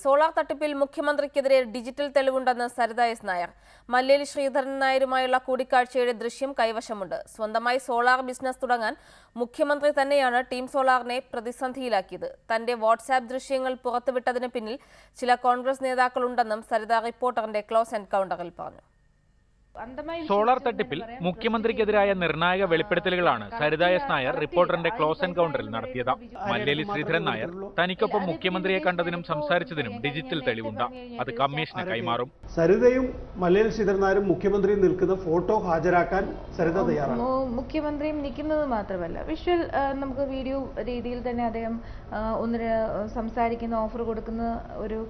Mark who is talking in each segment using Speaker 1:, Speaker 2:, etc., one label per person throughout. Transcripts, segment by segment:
Speaker 1: Solar തട്ടിപ്പിൽ മുഖ്യമന്ത്രിക്കെതിരെ digital തെളിവുണ്ടെന്ന് Saritha S Nair. മല്ലേലി Sreedharan നായരുമായുള്ള കൂടിക്കാഴ്ചയുടെ ദൃശ്യം കൈവശമുണ്ട്. സ്വന്തമായി സോളാർ ബിസിനസ് തുടങ്ങാൻ മുഖ്യമന്ത്രി തന്നെയാണ് ടീം സോളാറിനെ പ്രതിസന്ധിയിലാക്കിയത്. തന്റെ വാട്സാപ്പ് ദൃശ്യങ്ങൾ പുറത്തുവിട്ടതിന് പിന്നിൽ ചില കോൺഗ്രസ് നേതാക്കളുണ്ടെന്നും സരിത റിപ്പോർട്ടറിന്റെ ക്ലോസ് എൻകൗണ്ടറിൽ പറഞ്ഞു.
Speaker 2: സോളാർ തട്ടിപ്പിൽ മുഖ്യമന്ത്രിക്കെതിരായ നിർണായക വെളിപ്പെടുത്തലുകളാണ് സരിത എസ് നായർ റിപ്പോർട്ടറിന്റെ ക്ലോസ് എൻകൗണ്ടറിൽ നടത്തിയത്. മല്ലേലി ശ്രീധരൻ നായർ തനിക്കൊപ്പം മുഖ്യമന്ത്രിയെ കണ്ടതിനും സംസാരിച്ചതിനും ഡിജിറ്റൽ തെളിവുണ്ട്. അത് കമ്മീഷന് കൈമാറും.
Speaker 3: സരിതയും മല്ലേലി ശ്രീധരൻ നായരും മുഖ്യമന്ത്രിയും നിൽക്കുന്ന ഫോട്ടോ ഹാജരാക്കാൻ സരിത തയ്യാറാണ്.
Speaker 4: മുഖ്യമന്ത്രിയും നിൽക്കുന്നത് മാത്രമല്ല, വിഷ്വൽ നമുക്ക് വീഡിയോ രീതിയിൽ തന്നെ അദ്ദേഹം സംസാരിക്കുന്ന, ഓഫർ കൊടുക്കുന്ന ഒരു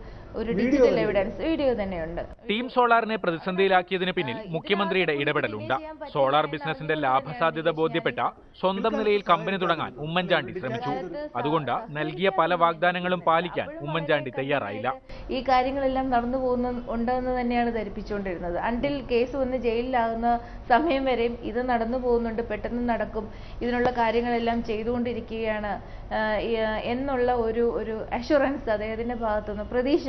Speaker 4: ഡിജിറ്റൽ എവിഡൻസ് വീഡിയോ തന്നെയുണ്ട്.
Speaker 2: ടീം സോളാറിനെ പ്രതിസന്ധിയിലാക്കിയതിന് പിന്നിൽ മുഖ്യമന്ത്രിയുടെ ഇടപെടലുണ്ട്. സോളാർ ബിസിനസിന്റെ ലാഭസാധ്യത ബോധ്യപ്പെട്ട സ്വന്തം നിലയിൽ കമ്പനി തുടങ്ങാൻ ഉമ്മൻചാണ്ടി ശ്രമിച്ചു. അതുകൊണ്ട് നൽകിയ പല വാഗ്ദാനങ്ങളും പാലിക്കാൻ ഉമ്മൻചാണ്ടി തയ്യാറായില്ല.
Speaker 4: ഈ കാര്യങ്ങളെല്ലാം നടന്നു പോകുന്നുണ്ടെന്ന് തന്നെയാണ് ധരിപ്പിച്ചുകൊണ്ടിരുന്നത്. അണ്ടിൽ കേസ് വന്ന് ജയിലിലാകുന്ന സമയം വരെയും ഇത് നടന്നു പോകുന്നുണ്ട്, പെട്ടെന്ന് നടക്കും, ഇതിനുള്ള കാര്യങ്ങളെല്ലാം ചെയ്തുകൊണ്ടിരിക്കുകയാണ് എന്നുള്ള ഒരു അഷുറൻസ് അദ്ദേഹത്തിന്റെ ഭാഗത്തുനിന്ന്, പ്രതീക്ഷ.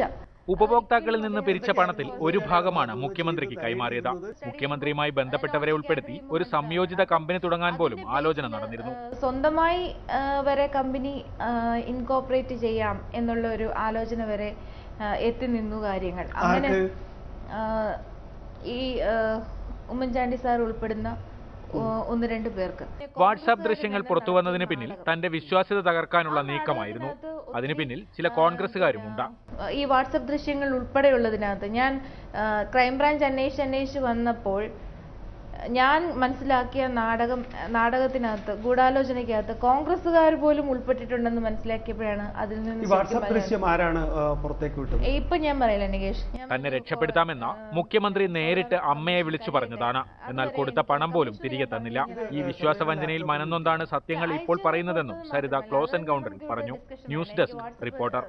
Speaker 2: ഉപഭോക്താക്കളിൽ നിന്ന് പിരിച്ച പണത്തിൽ ഒരു ഭാഗമാണ് മുഖ്യമന്ത്രിക്ക് കൈമാറിയത്. മുഖ്യമന്ത്രിയുമായി ബന്ധപ്പെട്ടവരെ ഉൾപ്പെടുത്തി ഒരു സംയോജിത കമ്പനി തുടങ്ങാൻ പോലും ആലോചന നടന്നിരുന്നു.
Speaker 4: സ്വന്തമായി വരെ കമ്പനി ഇൻകോർപ്പറേറ്റ് ചെയ്യാം എന്നുള്ള ഒരു ആലോചന വരെ എത്തി നിന്നു കാര്യങ്ങൾ. അങ്ങനെ ഈ ഉമ്മൻചാണ്ടി സാർ ഉൾപ്പെടുന്ന ഒന്ന് രണ്ട് പേർക്ക്
Speaker 2: വാട്സാപ്പ് ദൃശ്യങ്ങൾ പുറത്തുവന്നതിന് പിന്നിൽ തന്റെ വിശ്വാസ്യത തകർക്കാനുള്ള നീക്കമായിരുന്നു. അതിന് പിന്നിൽ ചില കോൺഗ്രസുകാരുമുണ്ട്.
Speaker 4: ഈ വാട്സാപ്പ് ദൃശ്യങ്ങൾ ഉൾപ്പെടെയുള്ളതിനകത്ത് ഞാൻ ക്രൈംബ്രാഞ്ച് അന്വേഷിച്ച് വന്നപ്പോൾ ഞാൻ മനസ്സിലാക്കിയ നാടകത്തിനകത്ത്, ഗൂഢാലോചനയ്ക്കകത്ത് കോൺഗ്രസുകാർ പോലും ഉൾപ്പെട്ടിട്ടുണ്ടെന്ന് മനസ്സിലാക്കിയപ്പോഴാണ് അതിൽ നിന്ന് ഇപ്പൊ ഞാൻ പറയില്ല നികേഷ്.
Speaker 2: തന്നെ രക്ഷപ്പെടുത്താമെന്ന മുഖ്യമന്ത്രി നേരിട്ട് അമ്മയെ വിളിച്ചു പറഞ്ഞതാണ്. എന്നാൽ കൊടുത്ത പണം പോലും തിരികെ തന്നില്ല. ഈ വിശ്വാസവഞ്ചനയിൽ മനംനൊന്താണ് സത്യങ്ങൾ ഇപ്പോൾ പറയുന്നതെന്നും സരിത ക്ലോസ് എൻകൗണ്ടറിൽ പറഞ്ഞു. News desk reporter.